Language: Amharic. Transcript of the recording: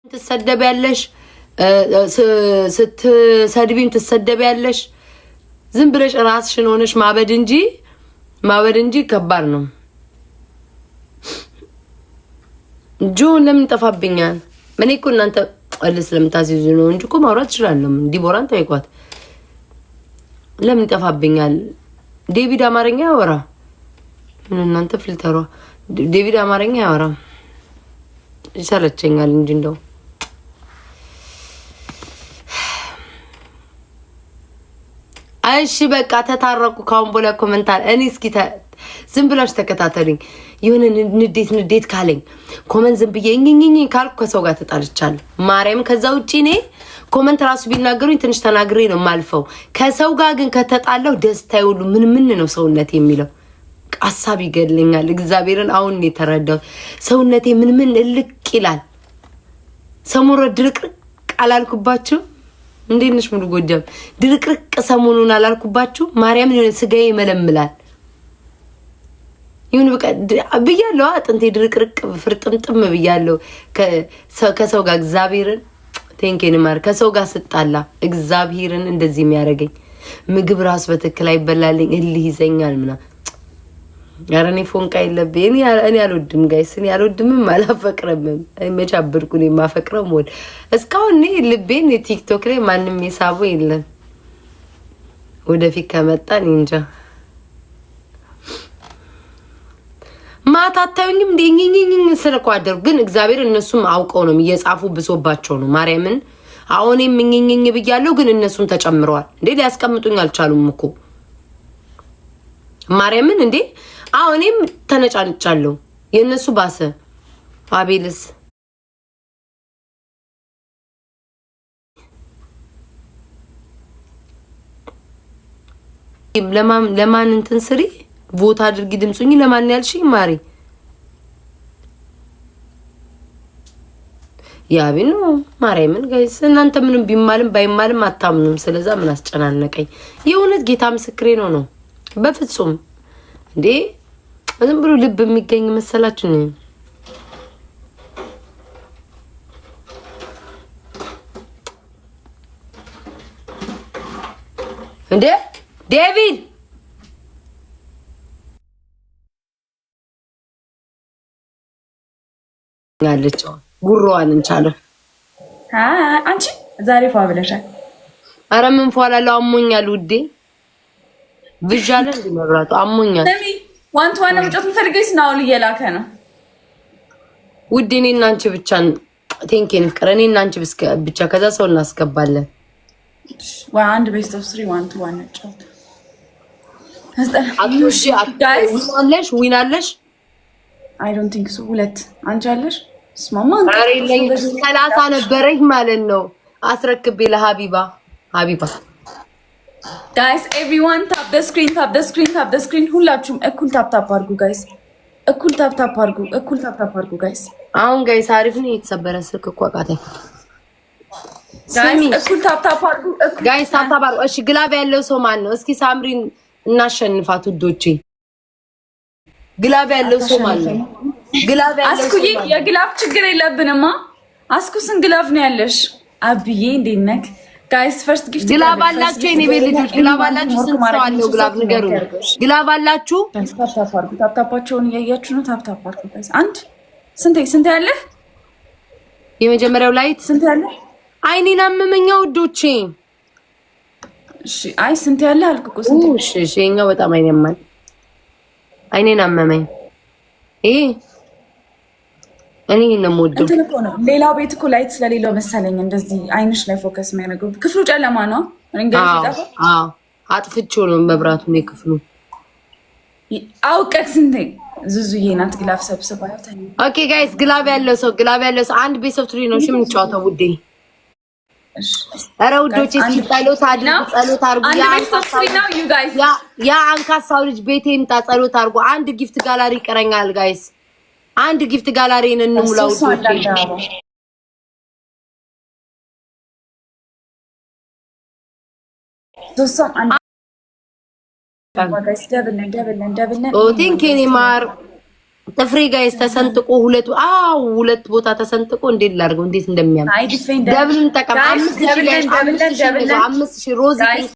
ትሰደቢያለሽ ስትሰድቢም ትሰደቢያለሽ ዝም ብለሽ ራስሽን ሆነሽ ማበድ እንጂ ከባድ ነው። ጆን ለምን ጠፋብኛል? እኔ እኮ እናንተ ስለምታስይዙ ነው እንጂ እኮ ማውራት እችላለሁ። ዲቦራን ጠይቋት። ለምን ጠፋብኛል? ዴቪድ አማርኛ ያወራ ምን እናንተ ፍልተሯ ዴቪድ አማርኛ ያወራ ይሰለቸኛል እንጂ እንደው አይሽ በቃ ተታረቁ። ካሁን በኋላ ኮሜንታር እኔ እስኪ ዝም ብላችሁ ተከታተሉኝ። የሆነ ንዴት ካለኝ ኮሜንት ዝም ብዬ እንኝኝ ካልኩ ከሰው ጋር ተጣልቻለሁ። ማርያም ከዛ ውጪ እኔ ኮሜንት ራሱ ቢናገሩኝ ትንሽ ተናግሬ ነው ማልፈው። ከሰው ጋር ግን ከተጣላው ደስታዬ ሁሉ ምን ነው ሰውነት የሚለው ሐሳብ ይገድለኛል። እግዚአብሔርን አሁን ነው የተረዳሁት። ሰውነቴ ምን እልቅ ይላል። ሰሞኑን ድርቅርቅ አላልኩባችሁ? እንዴት ነሽ ሙሉ ጎጃም? ድርቅርቅ ሰሞኑን አላልኩባችሁ? ማርያም የሆነ ስጋዬ ይመለምላል። ይሁን በቃ ብያለሁ። አጥንቴ ድርቅርቅ ፍርጥምጥም ብያለሁ። ከሰው ጋር እግዚአብሔርን ቴንኬን ማር ከሰው ጋር ስጣላ እግዚአብሔርን እንደዚህ የሚያደርገኝ ምግብ ራስ በትክክል አይበላልኝ እልህ ይዘኛል ምናምን። ያረኔ ፎንቃ የለብኝ እኔ አልወድም ጋይስ፣ እኔ አልወድምም አላፈቅረምም። መቻብርኩ ነው የማፈቅረው ሞድ እስካሁን እኔ ልቤን ቲክቶክ ላይ ማንም የሳበው የለም። ወደፊት ከመጣን እንጃ ማታታዩኝም እንደኝኝኝ ስለቋደር ግን እግዚአብሔር እነሱም አውቀው ነው እየጻፉ ብሶባቸው ነው ማርያምን። አሁን ምኝኝኝ ብያለሁ ግን እነሱም ተጨምረዋል እንዴ ሊያስቀምጡኝ አልቻሉም እኮ ማርያምን እንዴ አሁንም ተነጫንጫለሁ። የነሱ ባሰ። አቤልስ ለማን እንትን ስሪ ቮት አድርጊ ድምጹኝ ለማን ያልሽኝ ማሪ ያቢኑ ማርያምን ጋይስ እናንተ ምንም ቢማልም ባይማልም አታምኑም። ስለዛ ምን አስጨናነቀኝ? የእውነት ጌታ ምስክሬ ነው በፍጹም እንዴ ዝም ብሎ ልብ የሚገኝ መሰላችሁ ነው? እንዴ ዴቪድ ያለች ጉሮዋን እንቻለው። አንቺ ዛሬ ፏ ብለሻል። አረ ምን ፏ አላለው አሞኛል ውዴ ብጃለ እንዴ መብራቱ አሞኛል። ዋንት ዋና መጫወት ፈልገሽ ነው እየላከ ነው ውዴ። እኔ እና አንቺ ብቻ ቴንኪን ፍቅር እኔ እና አንቺ ብቻ ከዛ ሰው እናስገባለን። አንድ ቤስት ኦፍ 3 ዋንት ዋና መጫወት አትሽ ዊናለሽ አይ ዶንት ቲንክ ሶ። ሁለት አንቺ አለሽ ስማማ አሬ ለኝ 30 ነበረኝ ማለት ነው አስረክቤ ለሀቢባ Guys, everyone tap the screen. ሁላችሁም እኩል ታፕ አድርጉ ጋይስ። እኩል ታፕ አድርጉ ጋይስ። አሁን ጋይስ አሪፍ ነው። የተሰበረ ስልክ እኮ አቃተኝ ጋይስ። እኩል ታፕ አድርጉ ጋይስ። ታፕ አድርጉ። እሺ ግላብ ያለው ሰው ማን ነው? እስኪ ሳምሪን እናሸንፋት ውዶቼ። ግላብ ያለው ሰው ማን ነው? ግላብ ያለው አስኩዬ፣ የግላብ ችግር የለብንማ። አስኩስን ግላብ ነው ያለሽ። አብዬ እንዴት ነህ? ጋይስ ፈርስት ጊፍት ግላብ አላችሁ? የኔ ቤት ልጆች ግላብ አላችሁ? ስንት ሰው አለው ግላብ ንገሩ። ግላብ አላችሁ? ታፕታፓቸውን እያያችሁ ነው። ታፕታፕ አድርጉ ጋይስ። አንድ ስንት ያለ የመጀመሪያው ላይት ስንት ያለ አይኔን አመመኛ ውዶቼ። እሺ አይ ስንት ያለ አልኩ እኮ ስንት። እሺ የኛው በጣም አይኔን አመመኝ። እኔ ነው የምወደው። ሌላው ቤት እኮ ላይት ስለሌለው መሰለኝ እንደዚህ አይንሽ ላይ ፎከስ የሚያደርገው። ክፍሉ ጨለማ ነው። አጥፍቼው ነው መብራቱን የክፍሉ አውቀክ ስንቴ ዙዙዬ ናት ግላፍ ሰብስባ። ኦኬ ጋይስ ግላብ ያለው ሰው አንድ ቤት ሰው ትሪ ነው ምን ጫወታው ውዴ። ኧረ ውዶቼ ጸሎት አድርጉ። ያ አንካሳው ልጅ ቤቴ ይምጣ። ጸሎት አድርጉ። አንድ ጊፍት ጋላሪ ይቀረኛል ጋይስ። አንድ ጊፍት ጋላሪን እንሙላው ውዶቼ። ኦ ቴንክ ዩ ማር ጥፍሬ ጋይስ ተሰንጥቆ ሁለት ቦታ ተሰንጥቆ እንዴት ላድርገው? እንዴት እንደሚያምር ደብልን ተቀም 5000 ሮዚ